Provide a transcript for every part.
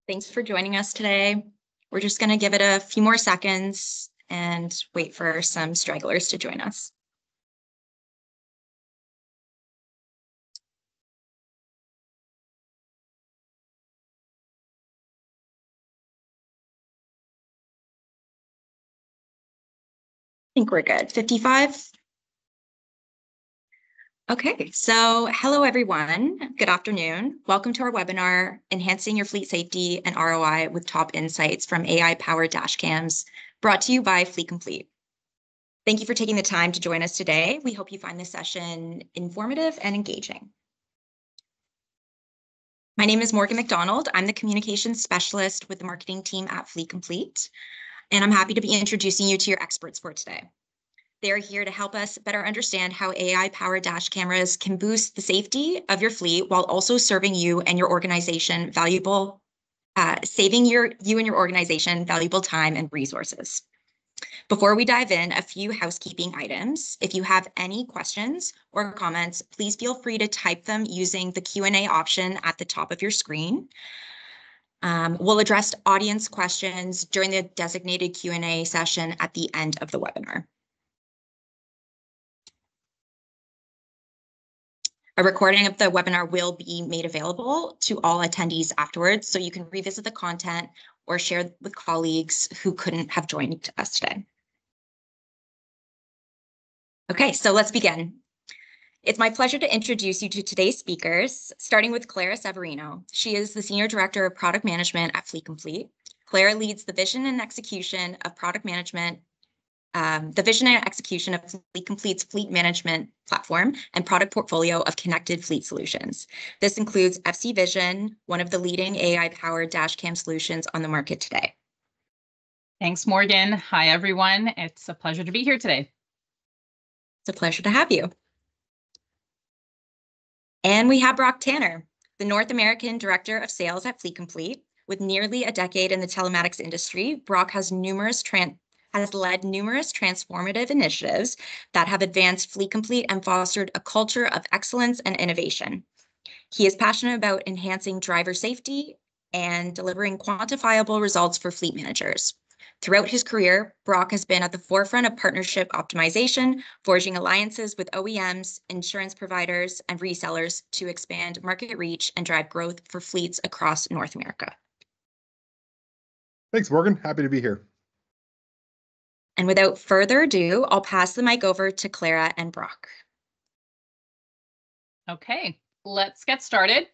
Thanks for joining us today. We're just going to give it a few more seconds and wait for some stragglers to join us. I think we're good. 55. Okay, so hello everyone. Good afternoon. Welcome to our webinar, Enhancing Your Fleet Safety and ROI with Top Insights from AI-powered dash cams, brought to you by Fleet Complete. Thank you for taking the time to join us today. We hope you find this session informative and engaging. My name is Morgan McDonald. I'm the communications specialist with the marketing team at Fleet Complete, and I'm happy to be introducing you to your experts for today. They are here to help us better understand how AI-powered dash cameras can boost the safety of your fleet while also serving you and your organization valuable, saving you and your organization valuable time and resources. Before we dive in, a few housekeeping items. If you have any questions or comments, please feel free to type them using the Q&A option at the top of your screen. We'll address audience questions during the designated Q&A session at the end of the webinar. A recording of the webinar will be made available to all attendees afterwards, so you can revisit the content or share with colleagues who couldn't have joined us today. Okay, so let's begin. It's my pleasure to introduce you to today's speakers, starting with Clara Severino. She is the Senior Director of Product Management at Fleet Complete. Clara leads the vision and execution of product management, the vision and execution of Fleet Complete's fleet management platform and product portfolio of connected fleet solutions. This includes FC Vision, one of the leading AI-powered dash cam solutions on the market today. Thanks, Morgan. Hi, everyone. It's a pleasure to be here today. It's a pleasure to have you. And we have Brock Tanner, the North American Director of Sales at Fleet Complete. With nearly a decade in the telematics industry, Brock has led numerous transformative initiatives that have advanced Fleet Complete and fostered a culture of excellence and innovation. He is passionate about enhancing driver safety and delivering quantifiable results for fleet managers. Throughout his career, Brock has been at the forefront of partnership optimization, forging alliances with OEMs, insurance providers, and resellers to expand market reach and drive growth for fleets across North America. Thanks, Morgan. Happy to be here. And without further ado, I'll pass the mic over to Clara and Brock. Okay, let's get started.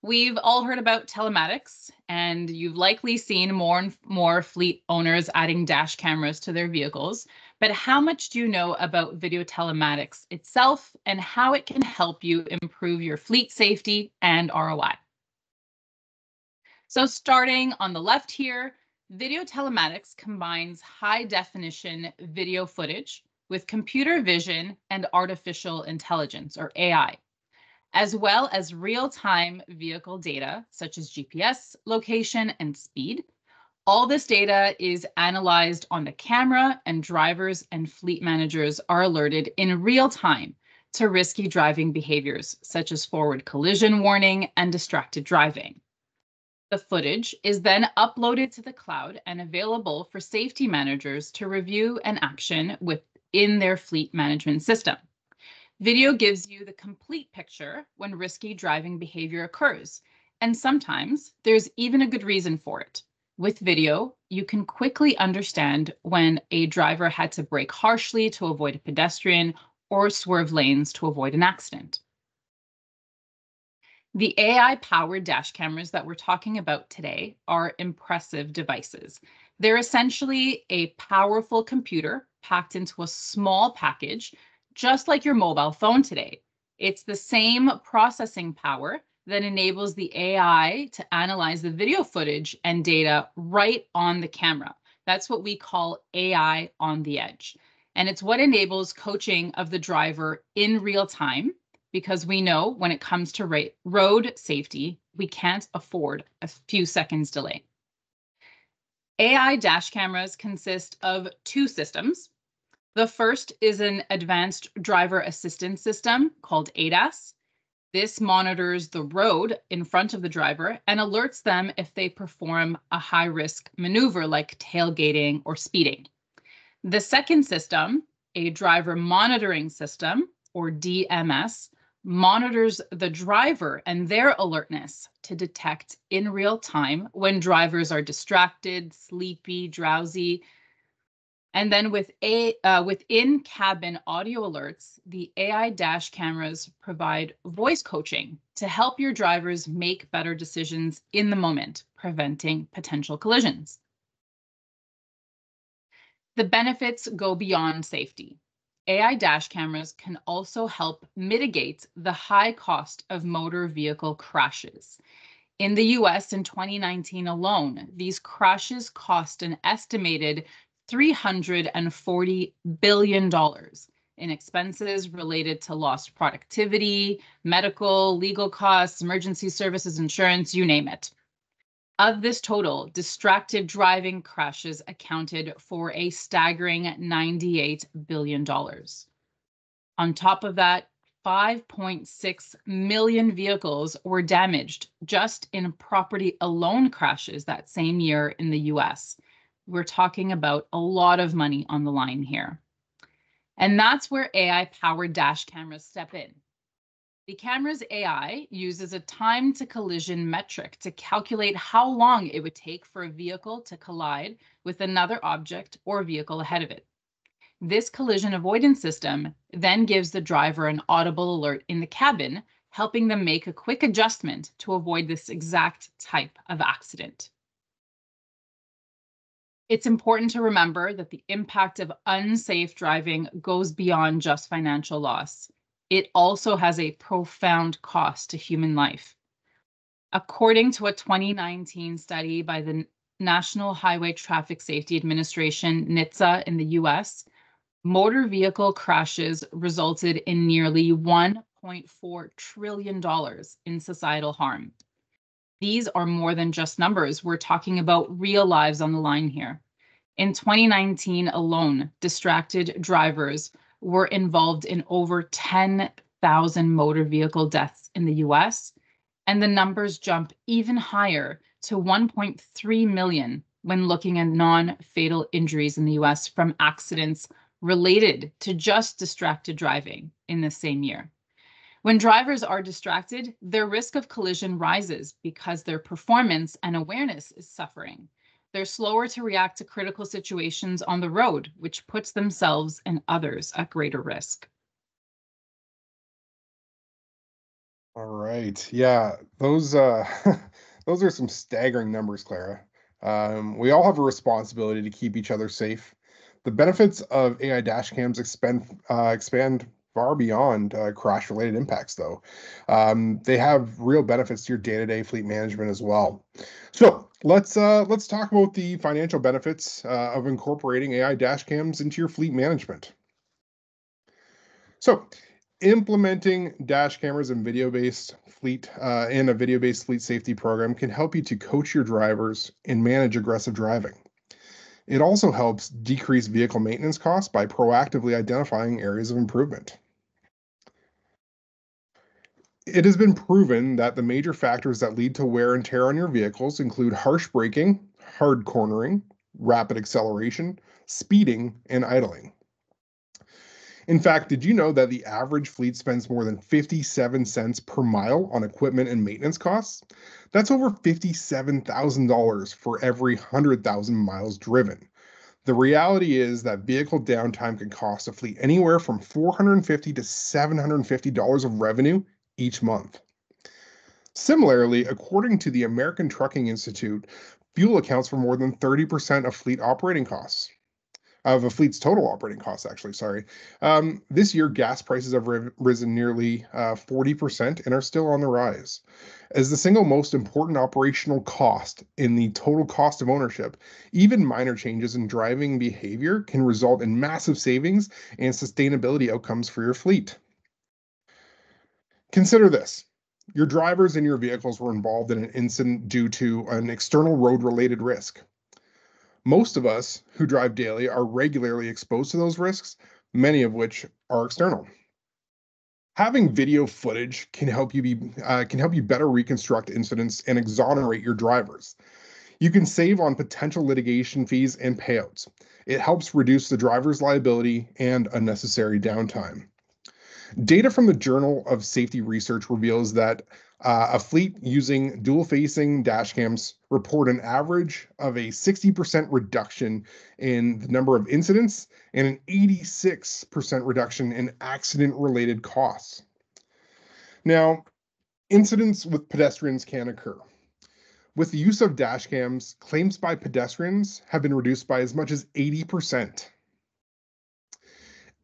We've all heard about telematics, and you've likely seen more and more fleet owners adding dash cameras to their vehicles. But how much do you know about video telematics itself and how it can help you improve your fleet safety and ROI? So starting on the left here, video telematics combines high-definition video footage with computer vision and artificial intelligence, or AI, as well as real-time vehicle data, such as GPS, location, and speed. All this data is analyzed on the camera, and drivers and fleet managers are alerted in real time to risky driving behaviors, such as forward collision warning and distracted driving. The footage is then uploaded to the cloud and available for safety managers to review and action within their fleet management system. Video gives you the complete picture when risky driving behavior occurs, and sometimes there's even a good reason for it. With video, you can quickly understand when a driver had to brake harshly to avoid a pedestrian or swerve lanes to avoid an accident. The AI-powered dash cameras that we're talking about today are impressive devices. They're essentially a powerful computer packed into a small package, just like your mobile phone today. It's the same processing power that enables the AI to analyze the video footage and data right on the camera. That's what we call AI on the edge. And it's what enables coaching of the driver in real time, because we know when it comes to road safety, we can't afford a few seconds delay. AI dash cameras consist of two systems. The first is an advanced driver assistance system called ADAS. This monitors the road in front of the driver and alerts them if they perform a high-risk maneuver like tailgating or speeding. The second system, a driver monitoring system, or DMS, monitors the driver and their alertness to detect in real time when drivers are distracted, sleepy, drowsy. And then with within cabin audio alerts, the AI dash cameras provide voice coaching to help your drivers make better decisions in the moment, preventing potential collisions. The benefits go beyond safety. AI dash cameras can also help mitigate the high cost of motor vehicle crashes. In the US in 2019 alone, these crashes cost an estimated $340 billion in expenses related to lost productivity, medical, legal costs, emergency services, insurance, you name it. Of this total, distracted driving crashes accounted for a staggering $98 billion. On top of that, 5.6 million vehicles were damaged just in property alone crashes that same year in the US. We're talking about a lot of money on the line here. And that's where AI-powered dash cameras step in. The camera's AI uses a time to collision metric to calculate how long it would take for a vehicle to collide with another object or vehicle ahead of it. This collision avoidance system then gives the driver an audible alert in the cabin, helping them make a quick adjustment to avoid this exact type of accident. It's important to remember that the impact of unsafe driving goes beyond just financial loss. It also has a profound cost to human life. According to a 2019 study by the National Highway Traffic Safety Administration, NHTSA, in the US, motor vehicle crashes resulted in nearly $1.4 trillion in societal harm. These are more than just numbers. We're talking about real lives on the line here. In 2019 alone, distracted drivers were involved in over 10,000 motor vehicle deaths in the US, and the numbers jump even higher to 1.3 million when looking at non-fatal injuries in the US from accidents related to just distracted driving in the same year. When drivers are distracted, their risk of collision rises because their performance and awareness is suffering. They're slower to react to critical situations on the road, which puts themselves and others at greater risk. All right. Yeah, those those are some staggering numbers, Clara. We all have a responsibility to keep each other safe. The benefits of AI dash cams expand far beyond crash-related impacts, though. They have real benefits to your day-to-day fleet management as well. So let's talk about the financial benefits of incorporating AI dash cams into your fleet management. So, implementing dash cameras and video-based fleet in a video-based fleet safety program can help you to coach your drivers and manage aggressive driving. It also helps decrease vehicle maintenance costs by proactively identifying areas of improvement. It has been proven that the major factors that lead to wear and tear on your vehicles include harsh braking, hard cornering, rapid acceleration, speeding, and idling. In fact, did you know that the average fleet spends more than 57 cents per mile on equipment and maintenance costs? That's over $57,000 for every 100,000 miles driven. The reality is that vehicle downtime can cost a fleet anywhere from $450 to $750 of revenue each month. Similarly, according to the American Trucking Institute, fuel accounts for more than 30% of fleet operating costs. Of a fleet's total operating costs, actually, sorry. This year, gas prices have risen nearly 40% and are still on the rise. As the single most important operational cost in the total cost of ownership, even minor changes in driving behavior can result in massive savings and sustainability outcomes for your fleet. Consider this. Your drivers and your vehicles were involved in an incident due to an external road-related risk. Most of us who drive daily are regularly exposed to those risks, many of which are external. Having video footage can help you better reconstruct incidents and exonerate your drivers. You can save on potential litigation fees and payouts. It helps reduce the driver's liability and unnecessary downtime. Data from the Journal of Safety Research reveals that a fleet using dual-facing dash cams report an average of a 60% reduction in the number of incidents and an 86% reduction in accident-related costs. Now, incidents with pedestrians can occur. With the use of dash cams, claims by pedestrians have been reduced by as much as 80%.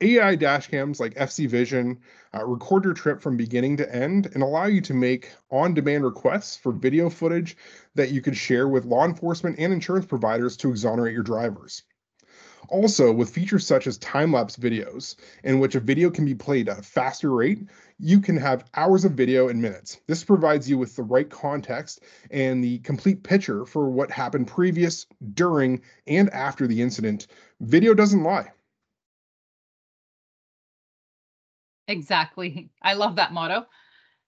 AI dash cams like FC Vision record your trip from beginning to end and allow you to make on-demand requests for video footage that you could share with law enforcement and insurance providers to exonerate your drivers. Also, with features such as time-lapse videos, in which a video can be played at a faster rate, you can have hours of video in minutes. This provides you with the right context and the complete picture for what happened previous, during, and after the incident. Video doesn't lie. Exactly. I love that motto.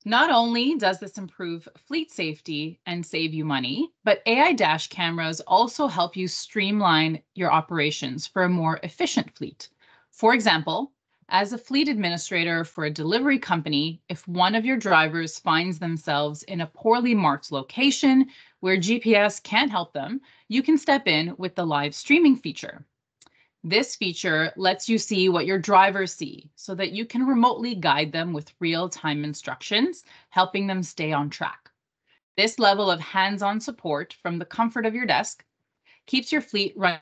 Not only does this improve fleet safety and save you money, but AI dash cameras also help you streamline your operations for a more efficient fleet. For example, as a fleet administrator for a delivery company, if one of your drivers finds themselves in a poorly marked location where GPS can't help them, you can step in with the live streaming feature. This feature lets you see what your drivers see so that you can remotely guide them with real-time instructions, helping them stay on track. This level of hands-on support from the comfort of your desk keeps your fleet running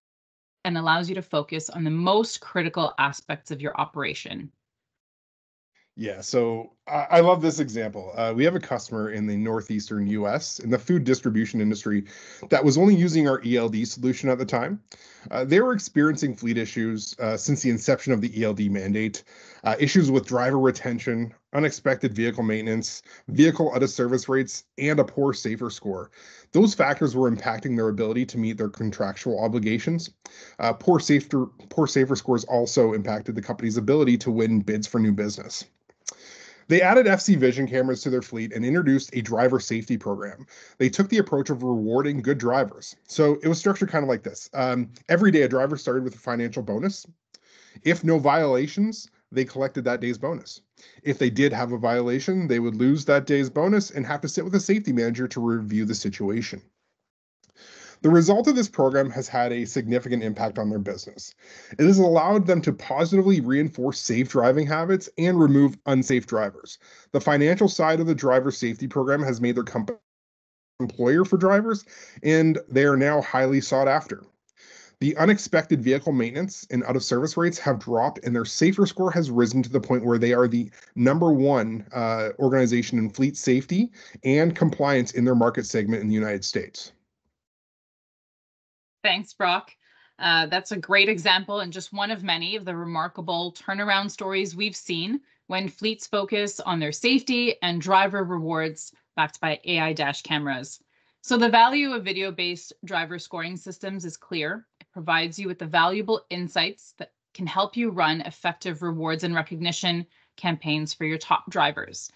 and allows you to focus on the most critical aspects of your operation. Yeah, so I love this example. We have a customer in the northeastern US in the food distribution industry that was only using our ELD solution at the time. They were experiencing fleet issues since the inception of the ELD mandate, issues with driver retention, unexpected vehicle maintenance, vehicle out of service rates, and a poor SAFER score. Those factors were impacting their ability to meet their contractual obligations. Poor SAFER scores also impacted the company's ability to win bids for new business. They added FC Vision cameras to their fleet and introduced a driver safety program. They took the approach of rewarding good drivers. So it was structured kind of like this. Every day, a driver started with a financial bonus. If no violations, they collected that day's bonus. If they did have a violation, they would lose that day's bonus and have to sit with a safety manager to review the situation. The result of this program has had a significant impact on their business. It has allowed them to positively reinforce safe driving habits and remove unsafe drivers. The financial side of the driver safety program has made their company an employer for drivers, and they are now highly sought after. The unexpected vehicle maintenance and out of service rates have dropped, and their SAFER score has risen to the point where they are the #1 organization in fleet safety and compliance in their market segment in the United States. Thanks, Brock. That's a great example and just one of many of the remarkable turnaround stories we've seen when fleets focus on their safety and driver rewards backed by AI dash cameras. So the value of video-based driver scoring systems is clear. It provides you with the valuable insights that can help you run effective rewards and recognition campaigns for your top drivers.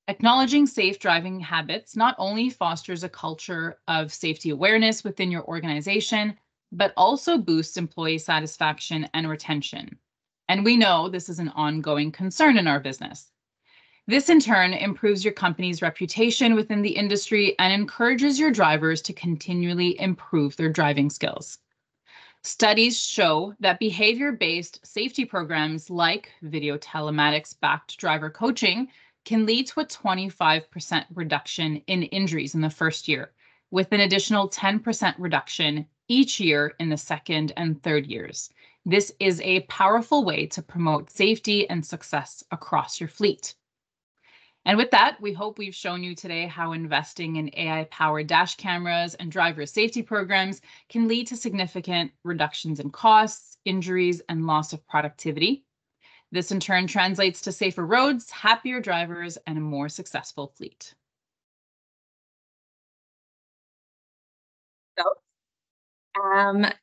Acknowledging safe driving habits not only fosters a culture of safety awareness within your organization, but also boosts employee satisfaction and retention. And we know this is an ongoing concern in our business. This in turn improves your company's reputation within the industry and encourages your drivers to continually improve their driving skills. Studies show that behavior-based safety programs like video telematics-backed driver coaching can lead to a 25% reduction in injuries in the first year, with an additional 10% reduction each year in the second and third years. This is a powerful way to promote safety and success across your fleet. And with that, we hope we've shown you today how investing in AI-powered dash cameras and driver safety programs can lead to significant reductions in costs, injuries, and loss of productivity. This in turn translates to safer roads, happier drivers, and a more successful fleet.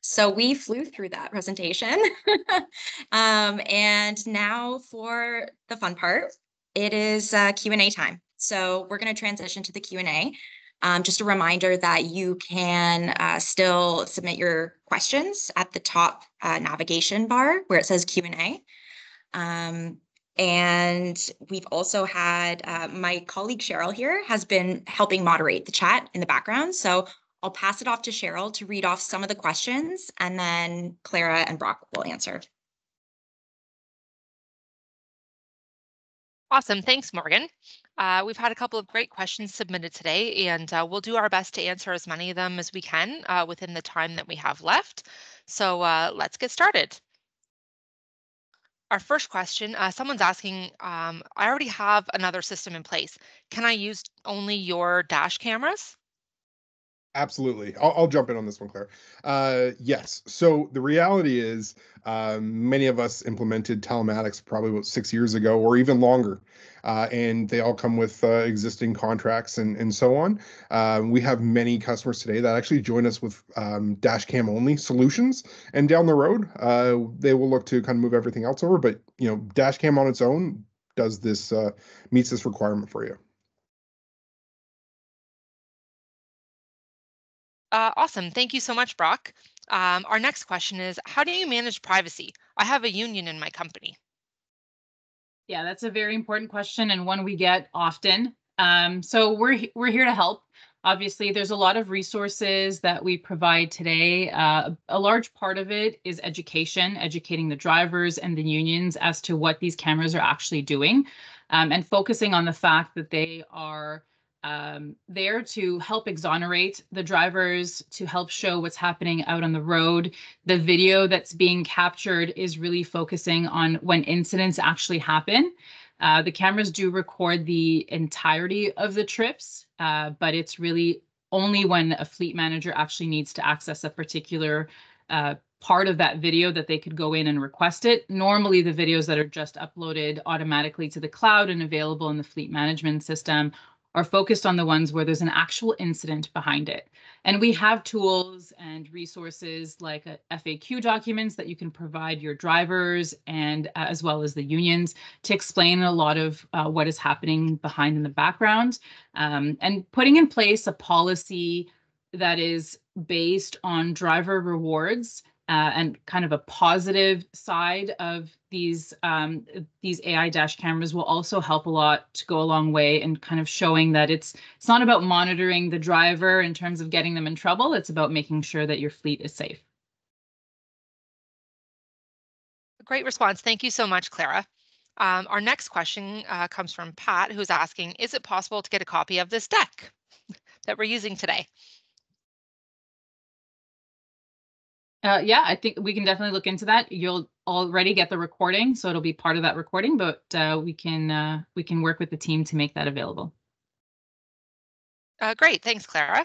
So we flew through that presentation. And now for the fun part. It is Q&A time. So we're going to transition to the Q&A. Just a reminder that you can still submit your questions at the top navigation bar where it says Q&A. And we've also had my colleague Cheryl here has been helping moderate the chat in the background. So I'll pass it off to Cheryl to read off some of the questions, and then Clara and Brock will answer. Awesome. Thanks, Morgan. We've had a couple of great questions submitted today, and we'll do our best to answer as many of them as we can within the time that we have left. So let's get started. Our first question, someone's asking, I already have another system in place. Can I use only your dash cameras? Absolutely. I'll jump in on this one, Claire. Yes. So the reality is many of us implemented telematics probably about 6 years ago or even longer. And they all come with existing contracts and so on. We have many customers today that actually join us with dash cam only solutions. And down the road, they will look to kind of move everything else over. But, you know, dash cam on its own does this, meets this requirement for you. Awesome. Thank you so much, Brock. Our next question is, how do you manage privacy? I have a union in my company. Yeah, that's a very important question and one we get often. So we're here to help. Obviously, there's a lot of resources that we provide today. A large part of it is education, educating the drivers and the unions as to what these cameras are actually doing, and focusing on the fact that they are there to help exonerate the drivers, to help show what's happening out on the road. The video that's being captured is really focusing on when incidents actually happen. The cameras do record the entirety of the trips, but it's really only when a fleet manager actually needs to access a particular part of that video that they could go in and request it. Normally, the videos that are just uploaded automatically to the cloud and available in the fleet management system are focused on the ones where there's an actual incident behind it. And we have tools and resources like FAQ documents that you can provide your drivers and as well as the unions to explain a lot of what is happening behind in the background, and putting in place a policy that is based on driver rewards and kind of a positive side of these AI dash cameras will also help a lot to go a long way in kind of showing that it's not about monitoring the driver in terms of getting them in trouble. It's about making sure that your fleet is safe. Great response. Thank you so much, Clara. Our next question comes from Pat, who's asking, is it possible to get a copy of this deck that we're using today? Yeah, I think we can definitely look into that. You'll already get the recording, so it'll be part of that recording, but we can work with the team to make that available. Great, thanks, Clara.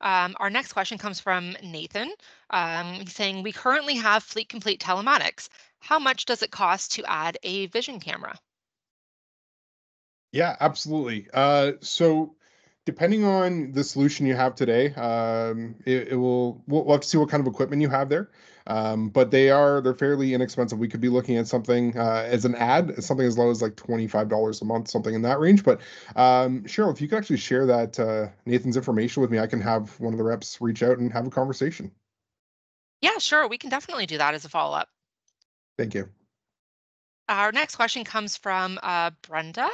Our next question comes from Nathan. He's saying, we currently have Fleet Complete telematics. How much does it cost to add a vision camera? Yeah, absolutely. So depending on the solution you have today, we'll have to see what kind of equipment you have there. But they're fairly inexpensive. We could be looking at something as an ad, something as low as like $25 a month, something in that range. But Cheryl, if you could actually share that Nathan's information with me, I can have one of the reps reach out and have a conversation. Yeah, sure. We can definitely do that as a follow-up. Thank you. Our next question comes from Brenda.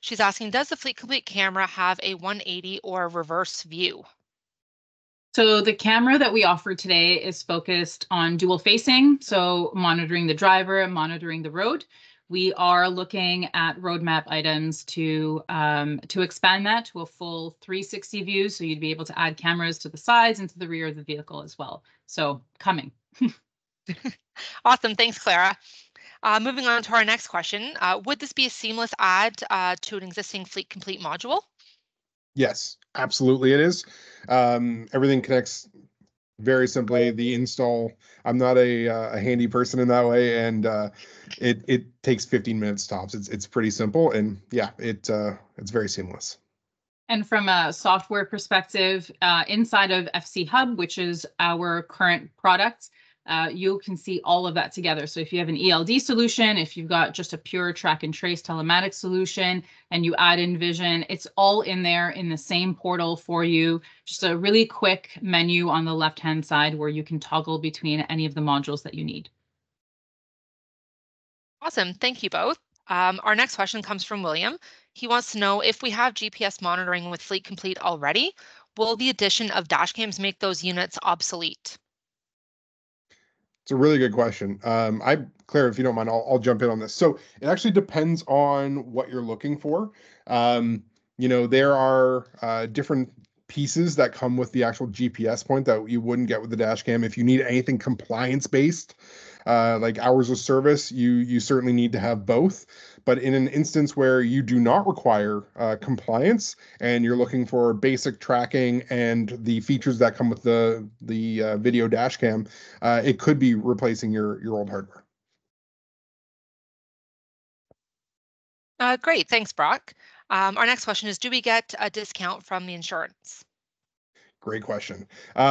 She's asking, does the Fleet Complete camera have a 180 or reverse view? So the camera that we offer today is focused on dual facing, so monitoring the driver and monitoring the road. We are looking at roadmap items to expand that to a full 360 view, so you'd be able to add cameras to the sides and to the rear of the vehicle as well. So coming. Awesome, thanks, Clara. Moving on to our next question, would this be a seamless add to an existing Fleet Complete module? Yes, absolutely it is. Everything connects very simply. The install, I'm not a handy person in that way, and it takes 15 minutes tops. It's pretty simple, and yeah, it's very seamless. And from a software perspective, inside of FC Hub, which is our current product, you can see all of that together. So if you have an ELD solution, if you've got just a pure track and trace telematics solution, and you add in vision, it's all in there in the same portal for you. Just a really quick menu on the left-hand side where you can toggle between any of the modules that you need. Awesome, thank you both. Our next question comes from William. He wants to know if we have GPS monitoring with Fleet Complete already, will the addition of dash cams make those units obsolete? It's a really good question. Claire, if you don't mind, I'll jump in on this. So it actually depends on what you're looking for. There are different pieces that come with the actual GPS point that you wouldn't get with the dash cam. If you need anything compliance based, like hours of service, you certainly need to have both. But in an instance where you do not require compliance and you're looking for basic tracking and the features that come with the video dash cam, it could be replacing your old hardware. Great, thanks, Brock. Our next question is, do we get a discount from the insurance? Great question.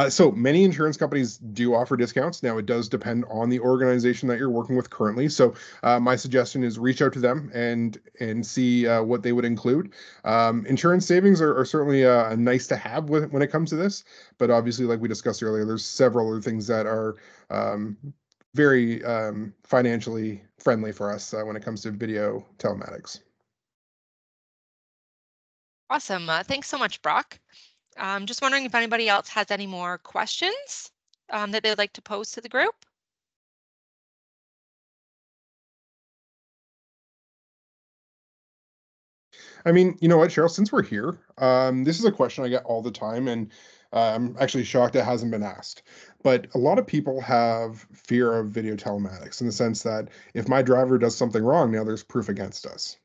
So many insurance companies do offer discounts. Now, it does depend on the organization that you're working with currently. So my suggestion is reach out to them and see what they would include. Insurance savings are certainly nice to have when it comes to this. But obviously, like we discussed earlier, there's several other things that are very financially friendly for us when it comes to video telematics. Awesome. Thanks so much, Brock. Just wondering if anybody else has any more questions that they'd like to pose to the group. I mean, you know what, Cheryl, since we're here, this is a question I get all the time, and I'm actually shocked it hasn't been asked. But a lot of people have fear of video telematics in the sense that if my driver does something wrong, now there's proof against us.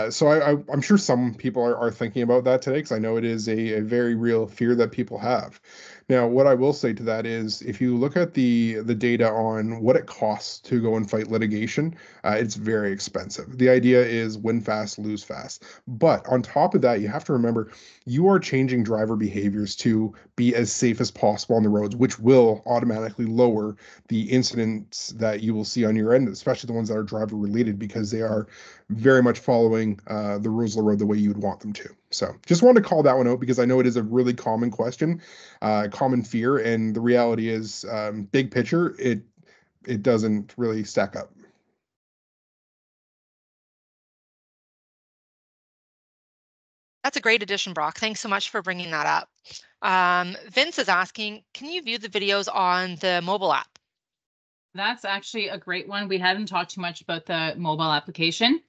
So I'm sure some people are thinking about that today because I know it is a very real fear that people have. Now, what I will say to that is if you look at the data on what it costs to go and fight litigation, it's very expensive. The idea is win fast, lose fast. But on top of that, you have to remember you are changing driver behaviors to be as safe as possible on the roads, which will automatically lower the incidents that you will see on your end, especially the ones that are driver related, because they are very much following the rules of the road the way you would want them to. So just wanted to call that one out because I know it is a really common question, common fear, and the reality is, big picture, it doesn't really stack up. That's a great addition, Brock. Thanks so much for bringing that up. Vince is asking, can you view the videos on the mobile app? That's actually a great one. We haven't talked too much about the mobile application.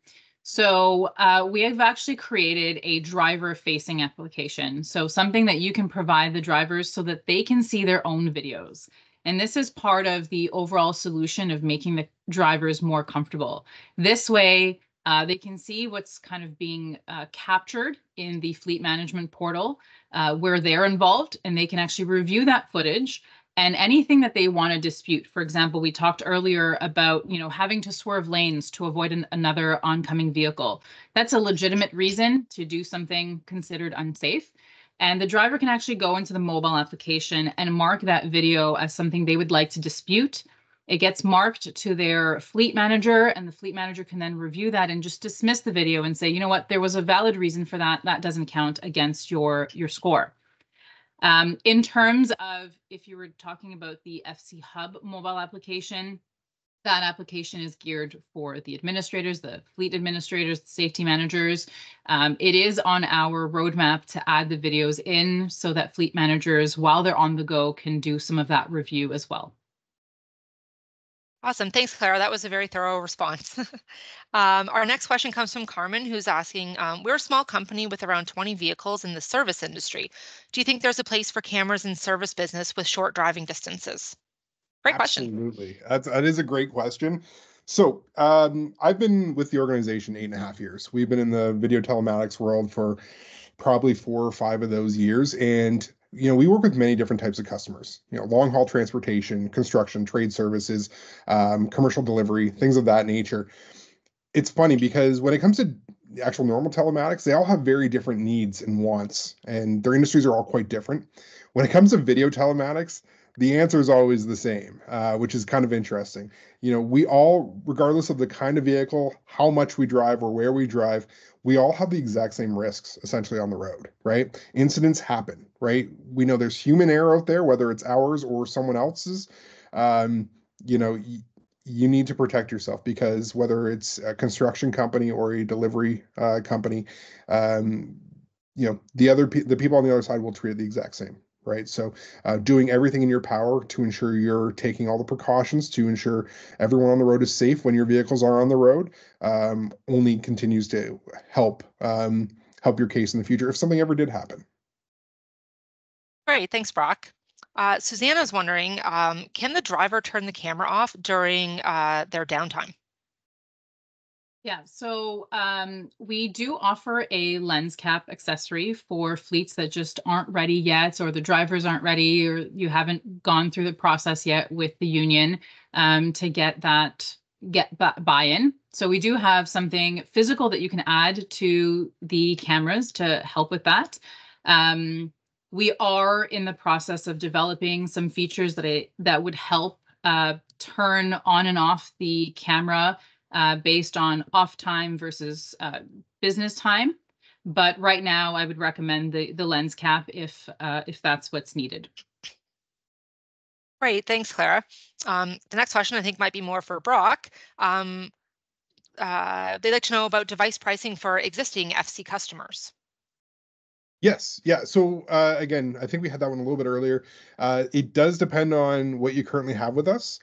So we have actually created a driver-facing application. So something that you can provide the drivers so that they can see their own videos. And this is part of the overall solution of making the drivers more comfortable. This way, they can see what's kind of being captured in the fleet management portal where they're involved, and they can actually review that footage. And anything that they want to dispute, for example, we talked earlier about, having to swerve lanes to avoid another oncoming vehicle. That's a legitimate reason to do something considered unsafe. And the driver can actually go into the mobile application and mark that video as something they would like to dispute. It gets marked to their fleet manager, and the fleet manager can then review that and just dismiss the video and say, you know what, there was a valid reason for that. That doesn't count against your score. In terms of if you were talking about the FC Hub mobile application, that application is geared for the administrators, the fleet administrators, the safety managers. It is on our roadmap to add the videos in so that fleet managers, while they're on the go, can do some of that review as well. Awesome. Thanks, Clara. That was a very thorough response. Our next question comes from Carmen, who's asking, we're a small company with around 20 vehicles in the service industry. Do you think there's a place for cameras in service business with short driving distances? Great question. Absolutely. That is a great question. So I've been with the organization 8.5 years. We've been in the video telematics world for probably 4 or 5 of those years. And we work with many different types of customers, long haul transportation, construction, trade services, commercial delivery, things of that nature. It's funny because when it comes to the actual normal telematics, they all have very different needs and wants, and their industries are all quite different. When it comes to video telematics, The answer is always the same, which is kind of interesting. We all, regardless of the kind of vehicle, how much we drive or where we drive, we all have the exact same risks essentially on the road, right? Incidents happen, right? We know there's human error out there, whether it's ours or someone else's. Um, you need to protect yourself because whether it's a construction company or a delivery company, um, the people on the other side will treat it the exact same, right? So doing everything in your power to ensure you're taking all the precautions to ensure everyone on the road is safe when your vehicles are on the road only continues to help your case in the future if something ever did happen. Great, thanks, Brock. Susanna's wondering, can the driver turn the camera off during their downtime? Yeah, so we do offer a lens cap accessory for fleets that just aren't ready yet, or the drivers aren't ready, or you haven't gone through the process yet with the union to get buy-in. So we do have something physical that you can add to the cameras to help with that. We are in the process of developing some features that would help turn on and off the camera based on off time versus business time. But right now, I would recommend the lens cap if that's what's needed. Great, thanks, Clara. The next question I think might be more for Brock. They'd like to know about device pricing for existing FC customers. Yes. Yeah. So again, I think we had that one a little bit earlier. It does depend on what you currently have with us.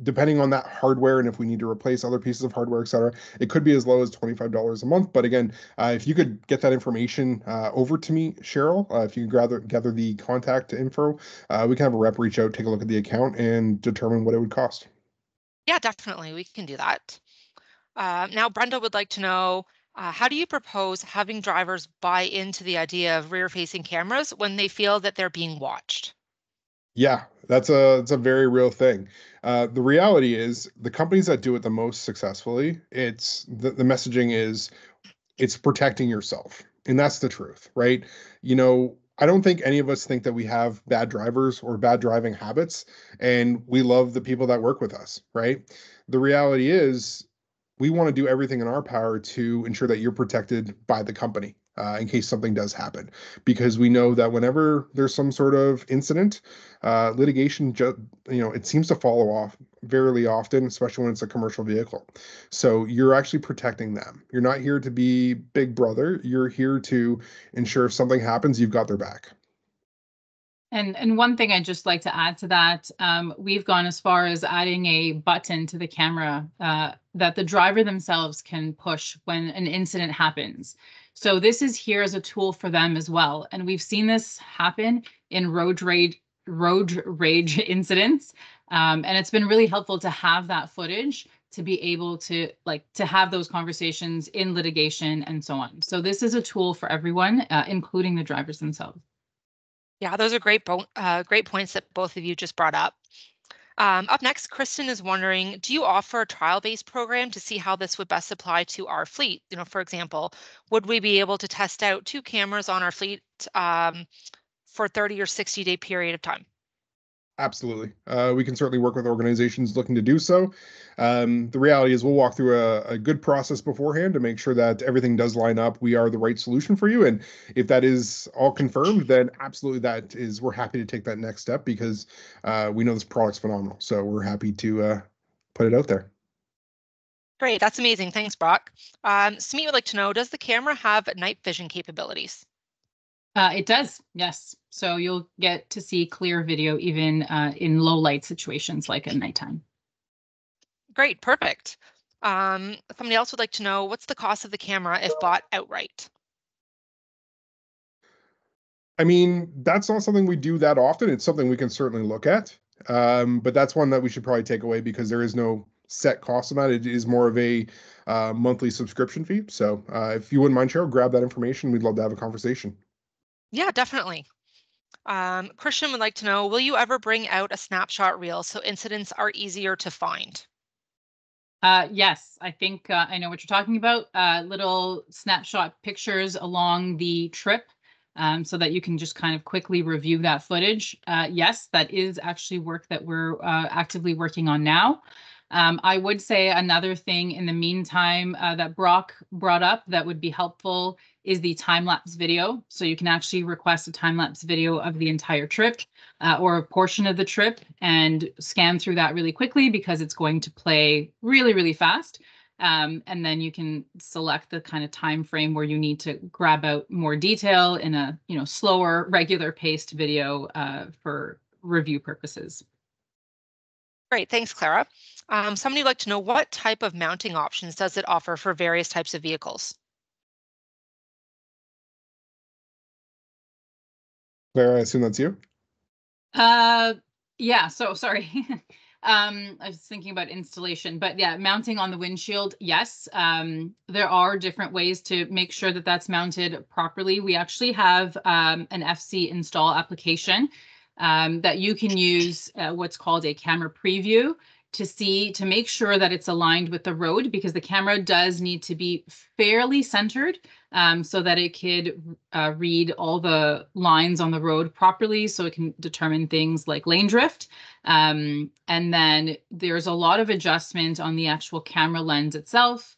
Depending on that hardware and if we need to replace other pieces of hardware, et cetera, it could be as low as $25 a month. But again, if you could get that information over to me, Cheryl, if you could gather the contact info, we can have a rep reach out, take a look at the account, and determine what it would cost. Yeah, definitely. We can do that. Now, Brenda would like to know, how do you propose having drivers buy into the idea of rear-facing cameras when they feel that they're being watched? Yeah, it's a very real thing. The reality is the companies that do it the most successfully, it's the messaging is it's protecting yourself. And that's the truth, right? I don't think any of us think that we have bad drivers or bad driving habits, and we love the people that work with us, right? The reality is we want to do everything in our power to ensure that you're protected by the company in case something does happen, because we know that whenever there's some sort of incident, litigation, it seems to follow off very often, especially when it's a commercial vehicle. So you're actually protecting them. You're not here to be big brother. You're here to ensure if something happens, you've got their back. And one thing I'd just like to add to that, we've gone as far as adding a button to the camera that the driver themselves can push when an incident happens. So this is here as a tool for them as well. And we've seen this happen in road rage incidents. And it's been really helpful to have that footage to be able to have those conversations in litigation and so on. So this is a tool for everyone, including the drivers themselves. Yeah, those are great points that both of you just brought up. Up next, Kristen is wondering, do you offer a trial-based program to see how this would best apply to our fleet? For example, would we be able to test out 2 cameras on our fleet for 30 or 60-day period of time? Absolutely. We can certainly work with organizations looking to do so. The reality is we'll walk through a good process beforehand to make sure that everything does line up. We are the right solution for you. And if that is all confirmed, then absolutely we're happy to take that next step because we know this product's phenomenal. So we're happy to put it out there. Great, that's amazing. Thanks, Brock. Smee would like to know, does the camera have night vision capabilities? It does, yes. So you'll get to see clear video even in low light situations like at nighttime. Great, perfect. Somebody else would like to know, what's the cost of the camera if bought outright? I mean, that's not something we do that often. It's something we can certainly look at. But that's one that we should probably take away because there is no set cost on that. It is more of a monthly subscription fee. So if you wouldn't mind, Cheryl, grab that information. We'd love to have a conversation. Yeah, definitely. Christian would like to know, will you ever bring out a snapshot reel so incidents are easier to find? Yes, I think I know what you're talking about. Little snapshot pictures along the trip so that you can just kind of quickly review that footage. Yes, that is actually work that we're actively working on now. I would say another thing in the meantime that Brock brought up that would be helpful is the time-lapse video. So you can actually request a time-lapse video of the entire trip or a portion of the trip and scan through that really quickly because it's going to play really, really fast. And then you can select the kind of time frame where you need to grab out more detail in a slower, regular paced video for review purposes. Great, thanks, Clara. Somebody would like to know what type of mounting options does it offer for various types of vehicles? Claire, I assume that's you. Yeah, so sorry. I was thinking about installation, but yeah, mounting on the windshield, yes. There are different ways to make sure that that's mounted properly. We actually have an FC install application that you can use what's called a camera preview to make sure that it's aligned with the road, because the camera does need to be fairly centered so that it could read all the lines on the road properly, so it can determine things like lane drift. And then there's a lot of adjustment on the actual camera lens itself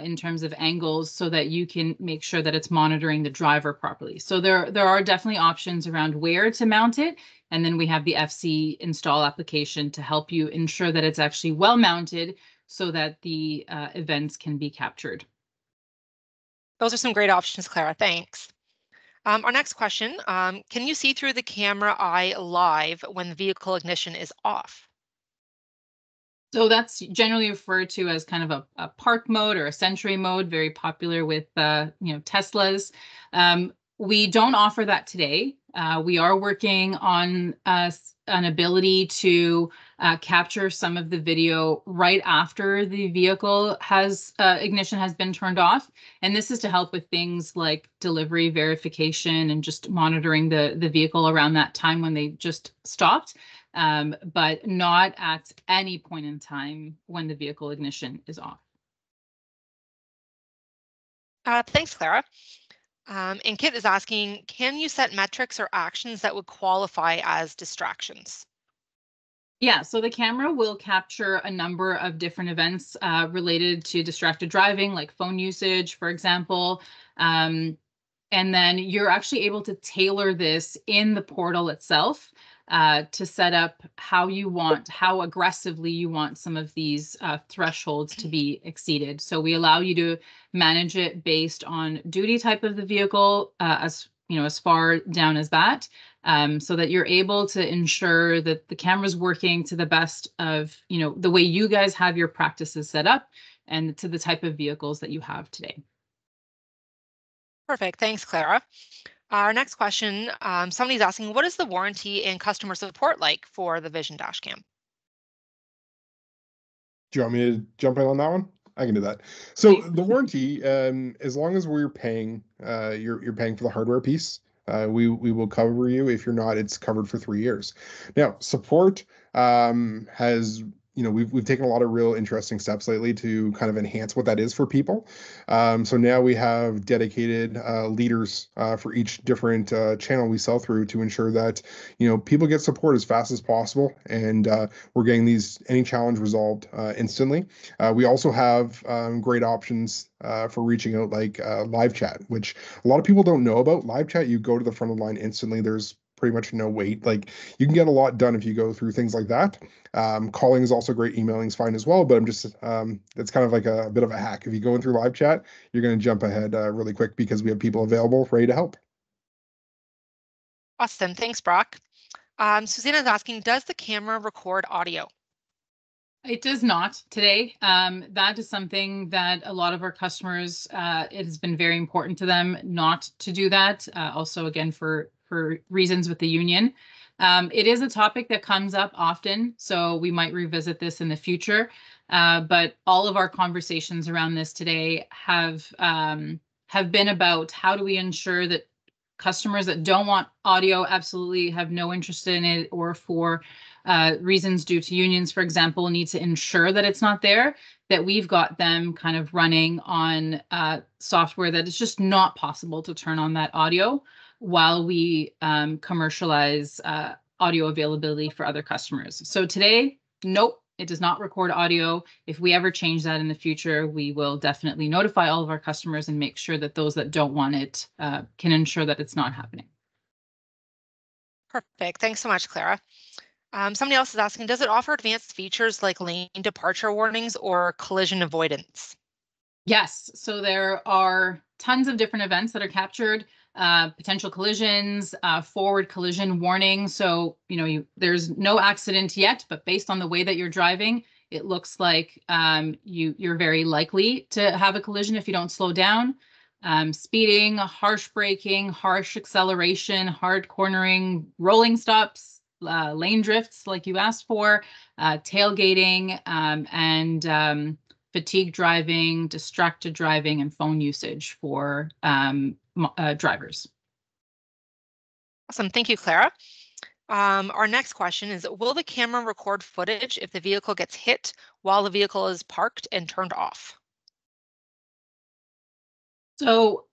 in terms of angles so that you can make sure that it's monitoring the driver properly. So there are definitely options around where to mount it. And then we have the FC install application to help you ensure that it's actually well mounted so that the events can be captured. Those are some great options, Clara. Thanks. Our next question, can you see through the camera eye live when the vehicle ignition is off? So that's generally referred to as kind of a park mode or a sentry mode, very popular with Teslas. We don't offer that today. We are working on an ability to capture some of the video right after the vehicle ignition has been turned off. And this is to help with things like delivery verification and just monitoring the vehicle around that time when they just stopped, but not at any point in time when the vehicle ignition is off. Thanks, Clara. And Kit is asking, can you set metrics or actions that would qualify as distractions? Yeah, so the camera will capture a number of different events related to distracted driving, like phone usage, for example. And then you're actually able to tailor this in the portal itself to set up how aggressively you want some of these thresholds to be exceeded. So we allow you to manage it based on duty type of the vehicle, as far down as that, so that you're able to ensure that the camera's working to the best of the way you guys have your practices set up and to the type of vehicles that you have today. Perfect. Thanks, Clara. Our next question, somebody's asking, what is the warranty and customer support like for the Vision Dashcam? Do you want me to jump in on that one? I can do that. So the warranty, as long as we're paying, you're paying for the hardware piece. We will cover you. If you're not, it's covered for 3 years. Now, support has we've taken a lot of real interesting steps lately to kind of enhance what that is for people. So now we have dedicated leaders for each different channel we sell through to ensure that people get support as fast as possible, and we're getting any challenge resolved instantly. We also have great options for reaching out, like live chat, which a lot of people don't know about. Live chat, you go to the front of the line instantly. There's pretty much no wait. Like, you can get a lot done if you go through things like that. Calling is also great. Emailing is fine as well, but it's kind of like a bit of a hack. If you go in through live chat, you're going to jump ahead really quick because we have people available ready to help. Awesome. Thanks, Brock. Susanna's asking, does the camera record audio? It does not today. That is something that a lot of our customers, it has been very important to them not to do that. Also, again, for reasons with the union. It is a topic that comes up often, so we might revisit this in the future. But all of our conversations around this today have been about how do we ensure that customers that don't want audio, absolutely have no interest in it, or for reasons due to unions, for example, need to ensure that it's not there, that we've got them kind of running on software that it's just not possible to turn on that audio. while we commercialize audio availability for other customers. So today, nope, it does not record audio. If we ever change that in the future, we will definitely notify all of our customers and make sure that those that don't want it can ensure that it's not happening. Perfect. Thanks so much, Clara. Somebody else is asking, does it offer advanced features like lane departure warnings or collision avoidance? Yes, so there are tons of different events that are captured, potential collisions, forward collision warning. So, there's no accident yet, but based on the way that you're driving, it looks like you're very likely to have a collision if you don't slow down. Speeding, harsh braking, harsh acceleration, hard cornering, rolling stops, lane drifts like you asked for, tailgating, and fatigue driving, distracted driving, and phone usage for drivers. Awesome. Thank you, Clara. Our next question is, will the camera record footage if the vehicle gets hit while the vehicle is parked and turned off? So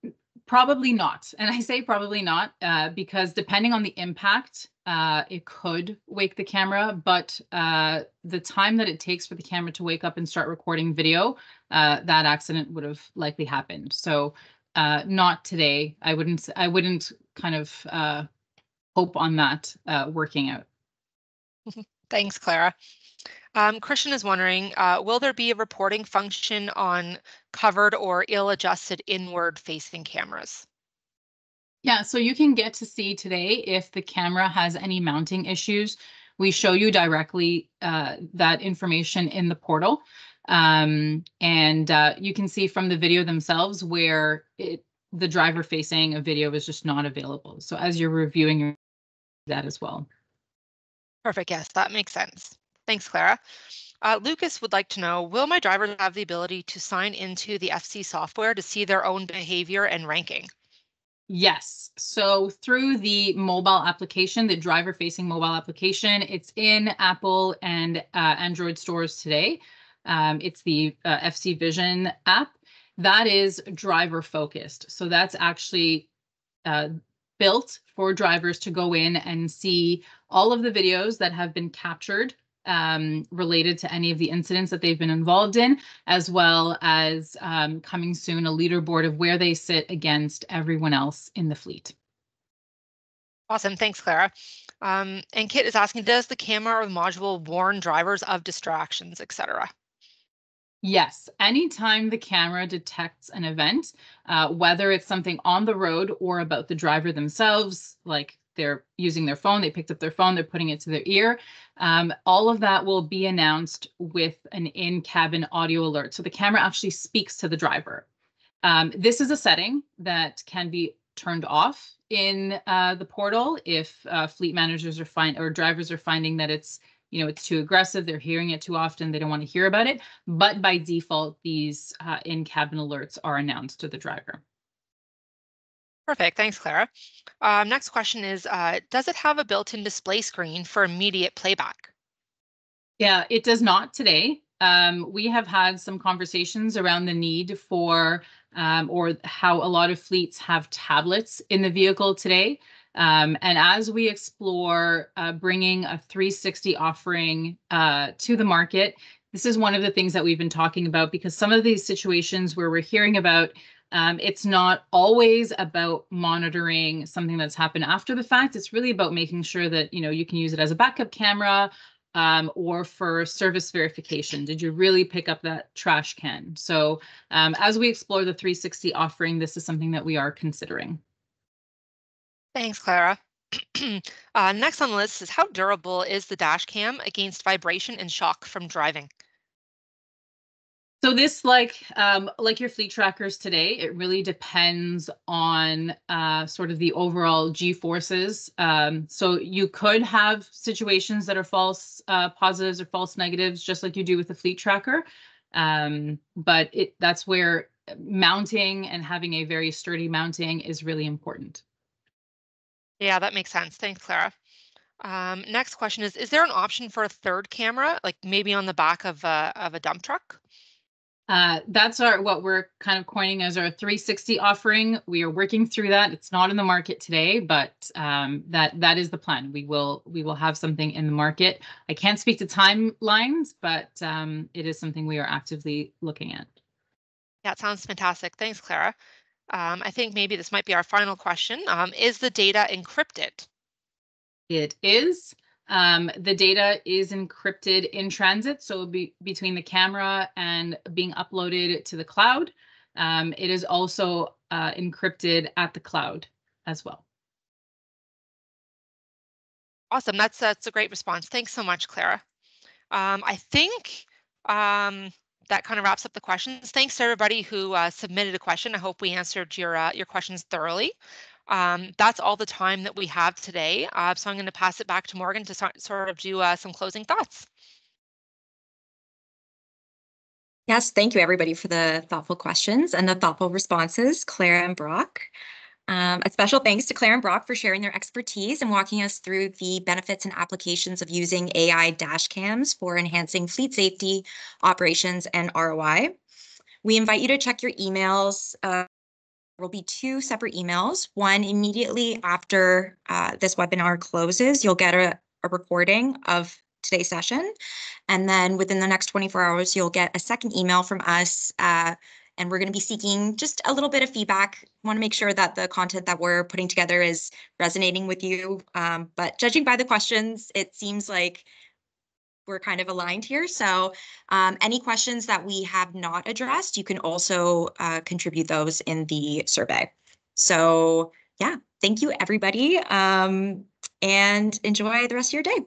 probably not. And I say probably not because depending on the impact, it could wake the camera, but the time that it takes for the camera to wake up and start recording video, that accident would have likely happened. So not today. I wouldn't kind of hope on that working out. Thanks, Clara. Christian is wondering, will there be a reporting function on covered or ill-adjusted inward-facing cameras? Yeah, so you can get to see today if the camera has any mounting issues. We show you directly that information in the portal. And you can see from the video themselves where the driver facing a video is just not available. So as you're reviewing that as well. Perfect. Yes, that makes sense. Thanks, Clara. Lucas would like to know, will my drivers have the ability to sign into the FC software to see their own behavior and ranking? Yes. So through the mobile application, the driver-facing mobile application, it's in Apple and Android stores today. It's the FC Vision app. That is driver-focused. So that's actually built for drivers to go in and see all of the videos that have been captured related to any of the incidents that they've been involved in, as well as coming soon a leaderboard of where they sit against everyone else in the fleet. Awesome. Thanks, Clara. And Kit is asking, does the camera or the module warn drivers of distractions, etc.? Yes, anytime the camera detects an event, whether it's something on the road or about the driver themselves, like they're using their phone, they picked up their phone, they're putting it to their ear, all of that will be announced with an in-cabin audio alert. So the camera actually speaks to the driver. This is a setting that can be turned off in the portal if fleet managers or drivers are finding that it's too aggressive, they're hearing it too often, they don't want to hear about it. But by default, these in-cabin alerts are announced to the driver. Perfect. Thanks, Clara. Next question is, does it have a built-in display screen for immediate playback? Yeah, it does not today. We have had some conversations around the need for or how a lot of fleets have tablets in the vehicle today. And as we explore bringing a 360 offering to the market, this is one of the things that we've been talking about, because some of these situations where we're hearing about, it's not always about monitoring something that's happened after the fact. It's really about making sure that, you can use it as a backup camera or for service verification. Did you really pick up that trash can? So as we explore the 360 offering, this is something that we are considering. Thanks, Clara. Next on the list is, how durable is the dash cam against vibration and shock from driving? So this, like your fleet trackers today, it really depends on sort of the overall G-forces. So you could have situations that are false positives or false negatives, just like you do with the fleet tracker. But that's where mounting and having a very sturdy mounting is really important. Yeah, that makes sense. Thanks, Clara. Next question is there an option for a third camera, like maybe on the back of a dump truck? That's what we're kind of coining as our 360 offering. We are working through that. It's not in the market today, but that is the plan. We will have something in the market. I can't speak to timelines, but it is something we are actively looking at. Yeah, it sounds fantastic. Thanks, Clara. I think maybe this might be our final question. Is the data encrypted? It is. The data is encrypted in transit, so it'll be between the camera and being uploaded to the cloud. It is also encrypted at the cloud as well. Awesome. That's a great response. Thanks so much, Clara. I think that kind of wraps up the questions. Thanks to everybody who submitted a question. I hope we answered your questions thoroughly. That's all the time that we have today. So I'm going to pass it back to Morgan to sort of do some closing thoughts. Yes, thank you everybody for the thoughtful questions and the thoughtful responses, Clara and Brock. A special thanks to Claire and Brock for sharing their expertise and walking us through the benefits and applications of using AI dash cams for enhancing fleet safety, operations, and ROI. We invite you to check your emails. There will be 2 separate emails. One immediately after this webinar closes, you'll get a recording of today's session. And then within the next 24 hours, you'll get a second email from us. And we're going to be seeking just a little bit of feedback. Want to make sure that the content that we're putting together is resonating with you. But judging by the questions, it seems like we're kind of aligned here. So any questions that we have not addressed, you can also contribute those in the survey. So yeah, thank you everybody, and enjoy the rest of your day.